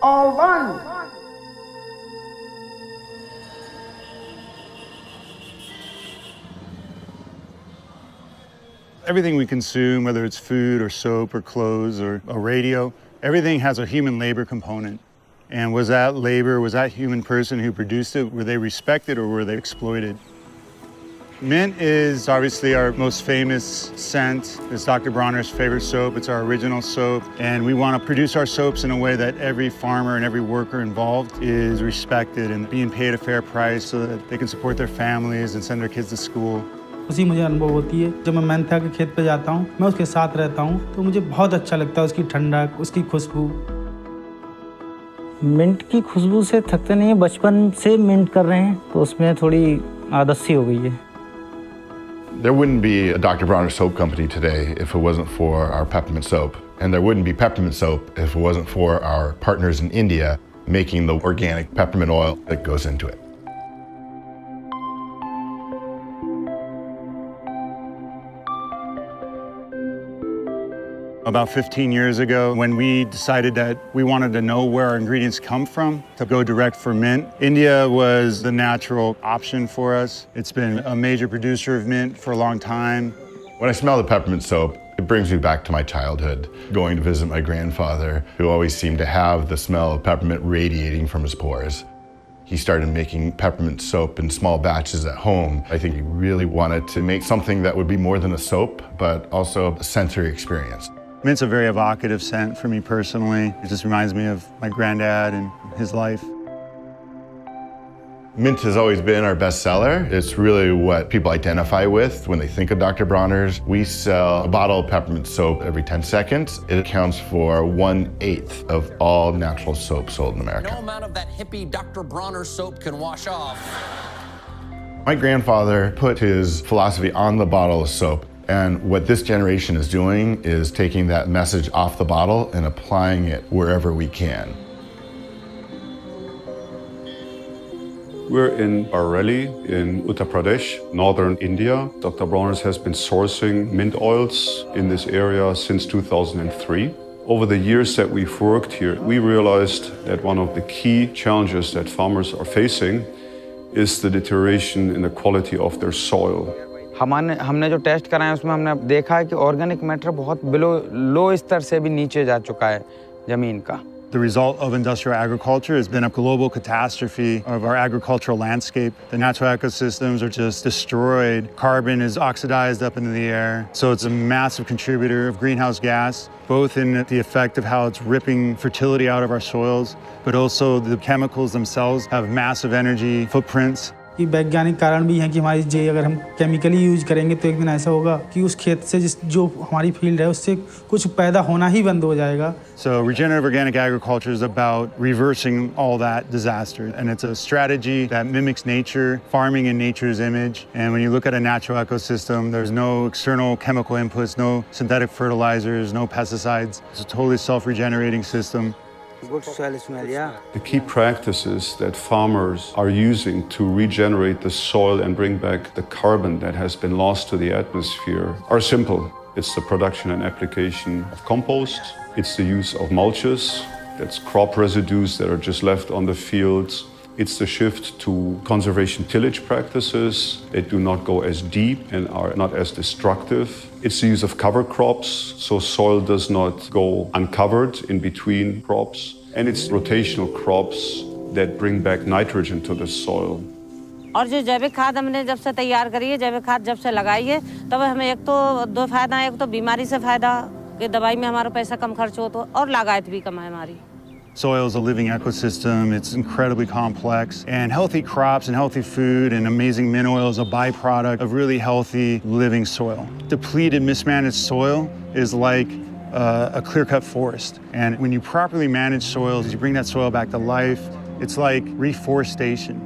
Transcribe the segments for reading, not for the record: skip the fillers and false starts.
all one. Everything we consume, whether it's food or soap or clothes or a radio, everything has a human labor component. And was that labor, was that human person who produced it, were they respected or were they exploited? Mint is obviously our most famous scent. It's Dr. Bronner's favorite soap. It's our original soap. And we want to produce our soaps in a way that every farmer and every worker involved is respected and being paid a fair price so that they can support their families and send their kids to school. उसी मुझे अनुभव होती है जब मैं Mentha के खेत पे जाता हूँ, मैं उसके साथ रहता हूँ तो मुझे बहुत अच्छा लगता है उसकी ठंडक, उसकी खुशबू। मिंट की खुशबू से थकते नहीं है, बचपन से मिंट कर रहे हैं तो उसमें थोड़ी आदत सी हो गई है। There wouldn't be a Dr. Bronner soap company today if it wasn't for our peppermint soap. And there wouldn't be peppermint soap if it wasn't for our partners in India making the organic peppermint oil that goes into it. About 15 years ago, when we decided that we wanted to know where our ingredients come from to go direct for mint, India was the natural option for us. It's been a major producer of mint for a long time. When I smell the peppermint soap, it brings me back to my childhood, going to visit my grandfather, who always seemed to have the smell of peppermint radiating from his pores. He started making peppermint soap in small batches at home. I think he really wanted to make something that would be more than a soap, but also a sensory experience. Mint's a very evocative scent for me personally. It just reminds me of my granddad and his life. Mint has always been our best seller. It's really what people identify with when they think of Dr. Bronner's. We sell a bottle of peppermint soap every 10 seconds. It accounts for 1/8 of all natural soap sold in America. No amount of that hippie Dr. Bronner soap can wash off. My grandfather put his philosophy on the bottle of soap. And what this generation is doing is taking that message off the bottle and applying it wherever we can. We're in Bareilly in Uttar Pradesh, northern India. Dr. Bronners has been sourcing mint oils in this area since 2003. Over the years that we've worked here, we realized that one of the key challenges that farmers are facing is the deterioration in the quality of their soil. हमने जो test कराया उसमें हमने देखा है कि organic matter बहुत लो स्तर से भी नीचे जा चुका है जमीन का। The result of industrial agriculture has been a global catastrophe of our agricultural landscape. The natural ecosystems are just destroyed. Carbon is oxidized up into the air. So it's a massive contributor of greenhouse gas, both in the effect of how it's ripping fertility out of our soils, but also the chemicals themselves have massive energy footprints. कि वैज्ञानिक कारण भी हैं कि हमारी जे अगर हम chemically use करेंगे तो एक दिन ऐसा होगा कि उस खेत से जो हमारी फील्ड है उससे कुछ पैदा होना ही बंद हो जाएगा. So regenerative organic agriculture is about reversing all that disaster, and it's a strategy that mimics nature, farming in nature's image. And when you look at a natural ecosystem, there's no external chemical inputs, no synthetic fertilizers, no pesticides. It's a totally self-regenerating system. Good soil smell, yeah. The key practices that farmers are using to regenerate the soil and bring back the carbon that has been lost to the atmosphere are simple. It's the production and application of compost. It's the use of mulches. That's crop residues that are just left on the fields. It's the shift to conservation tillage practices that do not go as deep and are not as destructive. It's the use of cover crops, so soil does not go uncovered in between crops. And it's rotational crops that bring back nitrogen to the soil. और जो जैविक खाद हमने जब से तैयार करी है, जैविक खाद जब से लगाई है, तब हमें एक तो दो फायदा है, एक तो बीमारी से फायदा कि दवाई में हमारा पैसा कम खर्च हो तो और लागत भी कम है हमारी. Soil is a living ecosystem. It's incredibly complex. And healthy crops and healthy food and amazing mint oil is a byproduct of really healthy living soil. Depleted, mismanaged soil is like a clear-cut forest. And when you properly manage soils, you bring that soil back to life, it's like reforestation.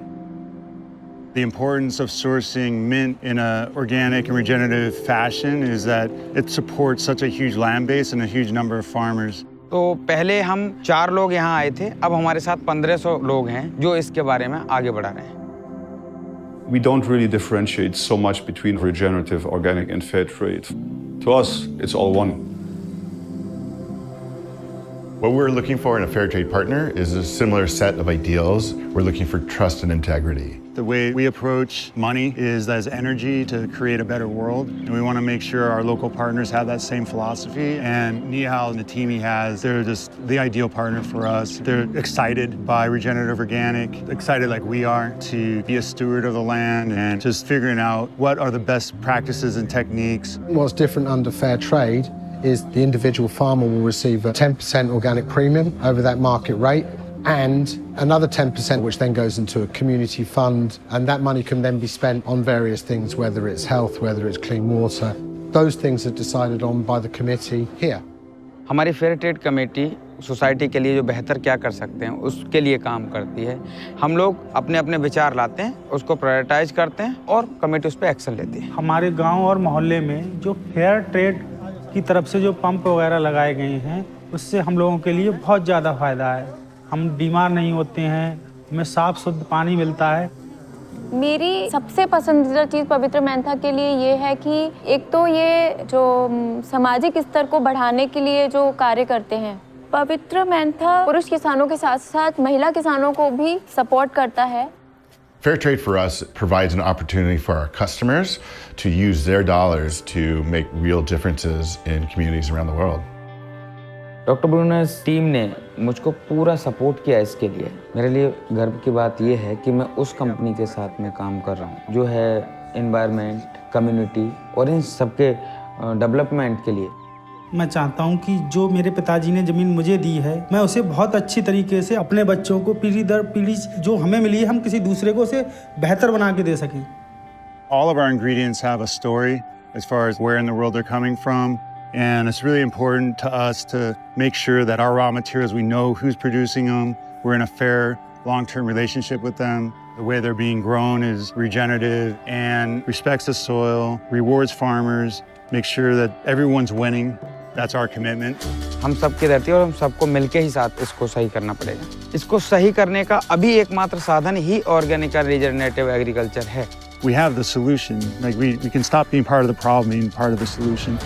The importance of sourcing mint in an organic and regenerative fashion is that it supports such a huge land base and a huge number of farmers. तो पहले हम 4 लोग यहाँ आए थे, अब हमारे साथ 1500 लोग हैं जो इसके बारे में आगे बढ़ा रहे हैं. We don't really differentiate so much between regenerative, organic, and fair trade. To us, it's all one. What we're looking for in a fair trade partner is a similar set of ideals. We're looking for trust and integrity. The way we approach money is as energy to create a better world. And we want to make sure our local partners have that same philosophy. And Nihal and the team he has, they're just the ideal partner for us. They're excited by regenerative organic, excited like we are to be a steward of the land and just figuring out what are the best practices and techniques. What's different under fair trade is the individual farmer will receive a 10% organic premium over that market rate and another 10% which then goes into a community fund, and that money can then be spent on various things, whether it's health, whether it's clean water. Those things are decided on by the committee here. हमारी fair trade committee society के लिए जो बेहतर क्या कर सकते हैं उसके लिए काम करती है। हम लोग अपने अपने विचार लाते हैं, उसको प्रायोरिटाइज करते हैं और कमेटी उस पर एक्शन लेती है। हमारे गांव और मोहल्ले में जो फेयर ट्रेड की तरफ से जो पंप वगैरह लगाए गए हैं उससे हम लोगों के लिए बहुत ज़्यादा फ़ायदा है। हम बीमार नहीं होते हैं, हमें साफ़ शुद्ध पानी मिलता है। मेरी सबसे पसंदीदा चीज़ पवित्रमेंथा के लिए ये है कि एक तो ये जो सामाजिक स्तर को बढ़ाने के लिए जो कार्य करते हैं, पवित्रमेंथा पुरुष किसानों के साथ साथ महिला किसानों को भी सपोर्ट करता है। Fair trade for us provides an opportunity for our customers to use their dollars to make real differences in communities around the world. Doctor Bronner's team ने मुझको पूरा सपोर्ट किया इसके लिए। मेरे लिए गर्व की बात यह है कि मैं उस कंपनी के साथ में काम कर रहा हूँ जो है एनवायरनमेंट, कम्युनिटी और इन सबके डेवलपमेंट के लिए। मैं चाहता हूं कि जो मेरे पिताजी ने ज़मीन मुझे दी है मैं उसे बहुत अच्छी तरीके से अपने बच्चों को पीढ़ी दर पीढ़ी जो हमें मिली है हम किसी दूसरे को उसे बेहतर बना के दे सकें। All of our ingredients have a story as far as where in the world they're coming from. And it's really important to us to make sure that our raw materials, we know who's producing them. We're in a fair long-term relationship with them. The way they're being grown is regenerative and respects the soil, rewards farmers, make sure that everyone's winning. That's our commitment. हम सबकी धरती और हम सबको मिलके ही साथ इसको सही करना पड़ेगा। इसको सही करने का अभी एकमात्र साधन ही ऑर्गेनिक और रिजेनरेटिव एग्रीकल्चर है। We have the solution. Like we can stop being part of the problem, being part of the solution.